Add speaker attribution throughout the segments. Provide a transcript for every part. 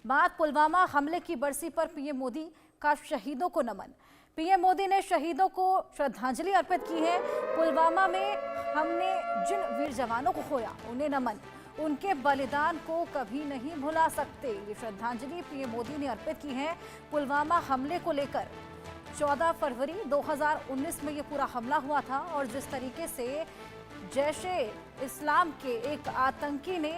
Speaker 1: बात पुलवामा हमले की बरसी पर पीएम मोदी का शहीदों को नमन। पीएम मोदी ने शहीदों को श्रद्धांजलि अर्पित की है। पुलवामा में हमने जिन वीर जवानों को खोया उन्हें नमन, उनके बलिदान को कभी नहीं भुला सकते। ये श्रद्धांजलि पीएम मोदी ने अर्पित की है। पुलवामा हमले को लेकर 14 फरवरी 2019 में ये पूरा हमला हुआ था और जिस तरीके से जैशे इस्लाम के एक आतंकी ने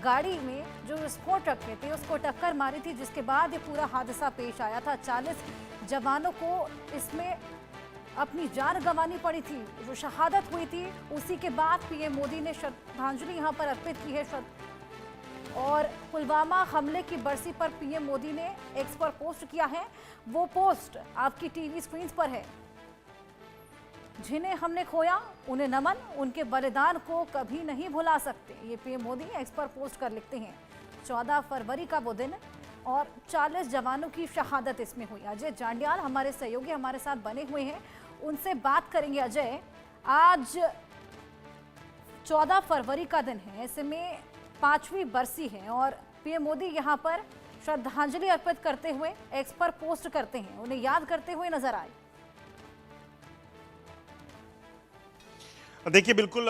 Speaker 1: गाड़ी में जो विस्फोट रखे थे उसको टक्कर मारी थी, जिसके बाद ये पूरा हादसा पेश आया था। 40 जवानों को इसमें अपनी जान गंवानी पड़ी थी, जो शहादत हुई थी। उसी के बाद पीएम मोदी ने श्रद्धांजलि यहाँ पर अर्पित की है। और पुलवामा हमले की बरसी पर पीएम मोदी ने एक्स पर पोस्ट किया है। वो पोस्ट आपकी टीवी स्क्रीन पर है। जिन्हें हमने खोया उन्हें नमन, उनके बलिदान को कभी नहीं भुला सकते। ये पीएम मोदी एक्स पर पोस्ट कर लिखते हैं। 14 फरवरी का वो दिन और 40 जवानों की शहादत इसमें हुई। अजय जांडियाल हमारे सहयोगी हमारे साथ बने हुए हैं, उनसे बात करेंगे। अजय, आज 14 फरवरी का दिन है, ऐसे में 5वीं बरसी है और पीएम मोदी यहाँ पर श्रद्धांजलि अर्पित करते हुए एक्स पर पोस्ट करते हैं, उन्हें याद करते हुए नजर आए।
Speaker 2: देखिए, बिल्कुल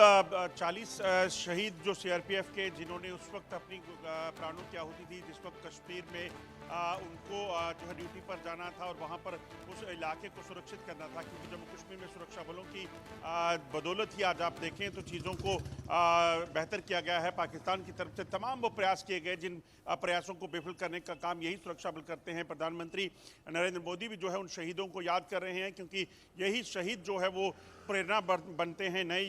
Speaker 2: 40 शहीद जो सीआरपीएफ के, जिन्होंने उस वक्त अपनी प्राणों की आहुति दी जिस वक्त कश्मीर में उनको जो है ड्यूटी पर जाना था और वहां पर उस इलाके को सुरक्षित करना था, क्योंकि जम्मू कश्मीर में सुरक्षा बलों की बदौलत ही आज आप देखें तो चीज़ों को बेहतर किया गया है। पाकिस्तान की तरफ से तमाम वो प्रयास किए गए जिन प्रयासों को विफल करने का काम यही सुरक्षा बल करते हैं। प्रधानमंत्री नरेंद्र मोदी भी जो है उन शहीदों को याद कर रहे हैं, क्योंकि यही शहीद जो है वो प्रेरणा बनते हैं नए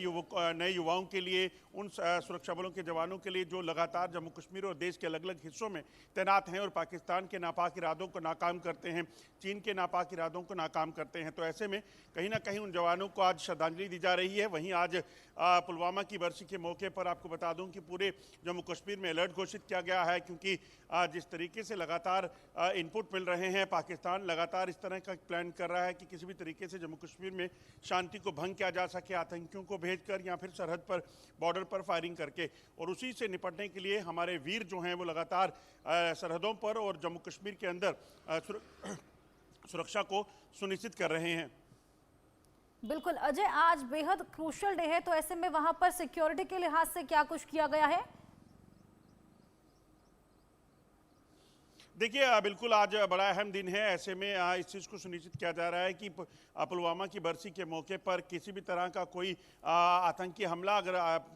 Speaker 2: युवाओं के लिए, उन सुरक्षा बलों के जवानों के लिए जो लगातार जम्मू कश्मीर और देश के अलग अलग हिस्सों में तैनात हैं और पाकिस्तान के नापाक इरादों को नाकाम करते हैं, चीन के नापाक इरादों को नाकाम करते हैं। तो ऐसे में कहीं ना कहीं उन जवानों को आज श्रद्धांजलि दी जा रही है। वहीं आज पुलवामा की बरसी के मौके पर आपको बता दूं कि पूरे जम्मू कश्मीर में अलर्ट घोषित किया गया है, क्योंकि जिस तरीके से लगातार इनपुट मिल रहे हैं, पाकिस्तान लगातार इस तरह का प्लान कर रहा है कि किसी भी तरीके से जम्मू कश्मीर में शांति को भंग किया जा सके, आतंकियों को भेजकर या फिर सरहद पर बॉर्डर पर फायरिंग करके। और उसी से निपटने के लिए हमारे वीर जो हैं वो लगातार सरहदों पर और जम्मू कश्मीर के अंदर सुरक्षा को सुनिश्चित कर रहे हैं।
Speaker 1: बिल्कुल अजय, आज बेहद क्रूशल डे है, तो ऐसे में वहां पर सिक्योरिटी के लिहाज से क्या कुछ किया गया है?
Speaker 2: देखिए, बिल्कुल आज बड़ा अहम दिन है। ऐसे में इस चीज़ को सुनिश्चित किया जा रहा है कि पुलवामा की बरसी के मौके पर किसी भी तरह का कोई आतंकी हमला अगर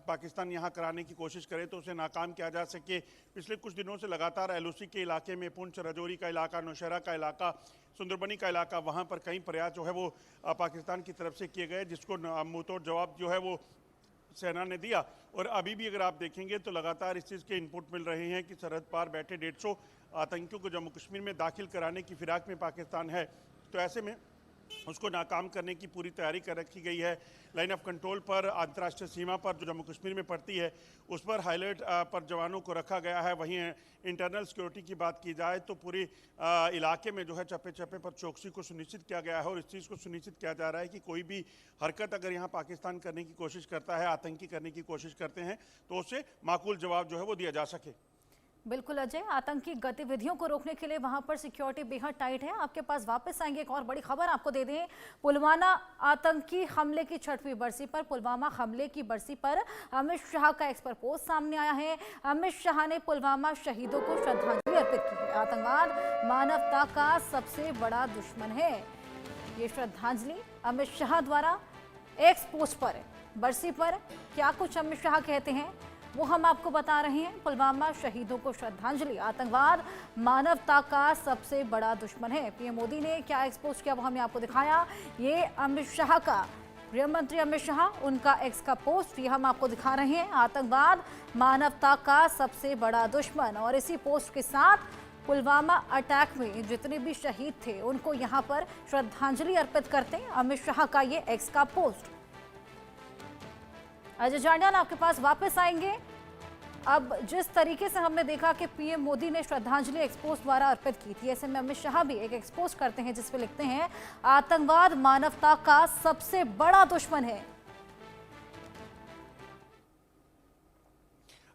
Speaker 2: पाकिस्तान यहाँ कराने की कोशिश करे तो उसे नाकाम किया जा सके। पिछले कुछ दिनों से लगातार एलओसी के इलाके में, पुंछ राजौरी का इलाका, नौशहरा का इलाका, सुंदरबनी का इलाका, वहाँ पर कई प्रयास जो है वो पाकिस्तान की तरफ से किए गए, जिसको मुंहतोड़ जवाब जो है वो सेना ने दिया। और अभी भी अगर आप देखेंगे तो लगातार इस चीज़ के इनपुट मिल रहे हैं कि सरहद पार बैठे 150 आतंकियों को जम्मू कश्मीर में दाखिल कराने की फिराक में पाकिस्तान है। तो ऐसे में उसको नाकाम करने की पूरी तैयारी कर रखी गई है। लाइन ऑफ कंट्रोल पर, अंतर्राष्ट्रीय सीमा पर जो जम्मू कश्मीर में पड़ती है, उस पर हाईलाइट पर जवानों को रखा गया है। वहीं इंटरनल सिक्योरिटी की बात की जाए तो पूरे इलाके में जो है चप्पे चप्पे पर चौकसी को सुनिश्चित किया गया है और इस चीज़ को सुनिश्चित किया जा रहा है कि कोई भी हरकत अगर यहाँ पाकिस्तान करने की कोशिश करता है, आतंकी करने की कोशिश करते हैं, तो उससे माकूल जवाब जो है वो दिया जा सके।
Speaker 1: बिल्कुल अजय, आतंकी गतिविधियों को रोकने के लिए वहां पर सिक्योरिटी बेहद टाइट है। आपके पास वापस आएंगे, एक और बड़ी खबर आपको दे दें। पुलवामा आतंकी हमले की 6वीं बरसी पर, पुलवामा हमले की बरसी पर अमित शाह का एक्स पर पोस्ट सामने आया है। अमित शाह ने पुलवामा शहीदों को श्रद्धांजलि अर्पित की है। आतंकवाद मानवता का सबसे बड़ा दुश्मन है, ये श्रद्धांजलि अमित शाह द्वारा एक्स पोस्ट पर है। बरसी पर क्या कुछ अमित शाह कहते हैं वो हम आपको बता रहे हैं। पुलवामा शहीदों को श्रद्धांजलि, आतंकवाद मानवता का सबसे बड़ा दुश्मन है। पीएम मोदी ने क्या एक्सपोज किया वो हमने आपको दिखाया। ये अमित शाह का, गृह मंत्री अमित शाह, उनका एक्स का पोस्ट, ये हम आपको दिखा रहे हैं। आतंकवाद मानवता का सबसे बड़ा दुश्मन। और इसी पोस्ट के साथ पुलवामा अटैक में जितने भी शहीद थे उनको यहाँ पर श्रद्धांजलि अर्पित करते हैं अमित शाह का ये एक्स का पोस्ट। अजय जांडियाल आपके पास वापस आएंगे। अब जिस तरीके से हमने देखा कि पीएम मोदी ने श्रद्धांजलि एक्सपोज द्वारा अर्पित की थी, ऐसे में अमित शाह भी एक एक्सपोज करते हैं जिसमें लिखते हैं आतंकवाद मानवता का सबसे बड़ा दुश्मन है।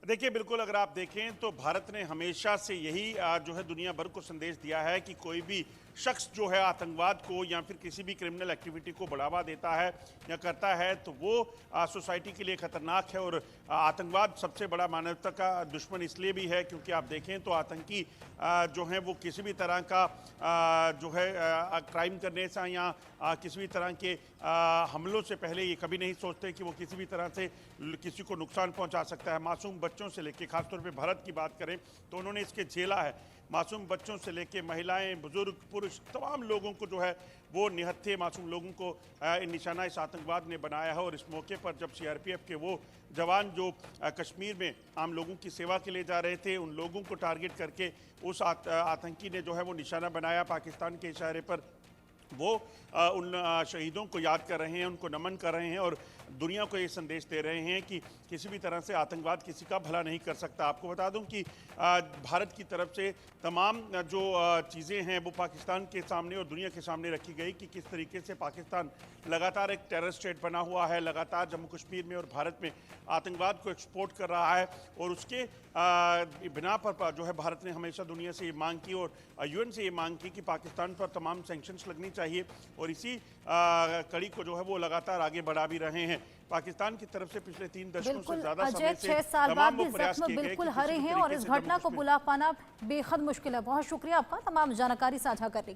Speaker 2: देखिए, बिल्कुल अगर आप देखें तो भारत ने हमेशा से यही जो है दुनिया भर को संदेश दिया है कि कोई भी शख्स जो है आतंकवाद को या फिर किसी भी क्रिमिनल एक्टिविटी को बढ़ावा देता है या करता है तो वो सोसाइटी के लिए खतरनाक है। और आतंकवाद सबसे बड़ा मानवता का दुश्मन इसलिए भी है क्योंकि आप देखें तो आतंकी जो हैं वो किसी भी तरह का जो है क्राइम करने से या किसी भी तरह के हमलों से पहले ये कभी नहीं सोचते कि वो किसी भी तरह से किसी को नुकसान पहुंचा सकता है। मासूम बच्चों से लेके, खासतौर पे भारत की बात करें तो उन्होंने इसके झेला है। मासूम बच्चों से लेके महिलाएं, बुजुर्ग, पुरुष, तमाम लोगों को जो है वो निहत्थे मासूम लोगों को निशाना इस आतंकवाद ने बनाया है। और इस मौके पर जब सीआरपीएफ के वो जवान जो कश्मीर में आम लोगों की सेवा के लिए जा रहे थे, उन लोगों को टारगेट करके उस आतंकी ने जो है वो निशाना बनाया पाकिस्तान के इशारे पर, वो उन शहीदों को याद कर रहे हैं, उनको नमन कर रहे हैं और दुनिया को ये संदेश दे रहे हैं कि किसी भी तरह से आतंकवाद किसी का भला नहीं कर सकता। आपको बता दूं कि भारत की तरफ से तमाम जो चीज़ें हैं वो पाकिस्तान के सामने और दुनिया के सामने रखी गई कि किस तरीके से पाकिस्तान लगातार एक टेरर स्टेट बना हुआ है, लगातार जम्मू कश्मीर में और भारत में आतंकवाद को एक्सपोर्ट कर रहा है। और उसके बिना पर जो है भारत ने हमेशा दुनिया से ये मांग की और यूएन से ये मांग की कि पाकिस्तान पर तमाम सैंक्शंस लगनी चाहिए और इसी कड़ी को जो है वो लगातार आगे बढ़ा भी रहे हैं। पाकिस्तान की तरफ से पिछले 3 दशकों से ज्यादा समय से
Speaker 1: 6 साल बाद
Speaker 2: तमाम
Speaker 1: भी
Speaker 2: वो प्रयास
Speaker 1: जख्म
Speaker 2: किए गए
Speaker 1: बिल्कुल
Speaker 2: कि
Speaker 1: हरे
Speaker 2: किसी भी
Speaker 1: हैं और
Speaker 2: तरीके
Speaker 1: इस
Speaker 2: से जम्मू
Speaker 1: घटना को
Speaker 2: कश्मीर
Speaker 1: बुला पाना बेहद मुश्किल है। बहुत शुक्रिया आपका तमाम जानकारी साझा करने के लिए।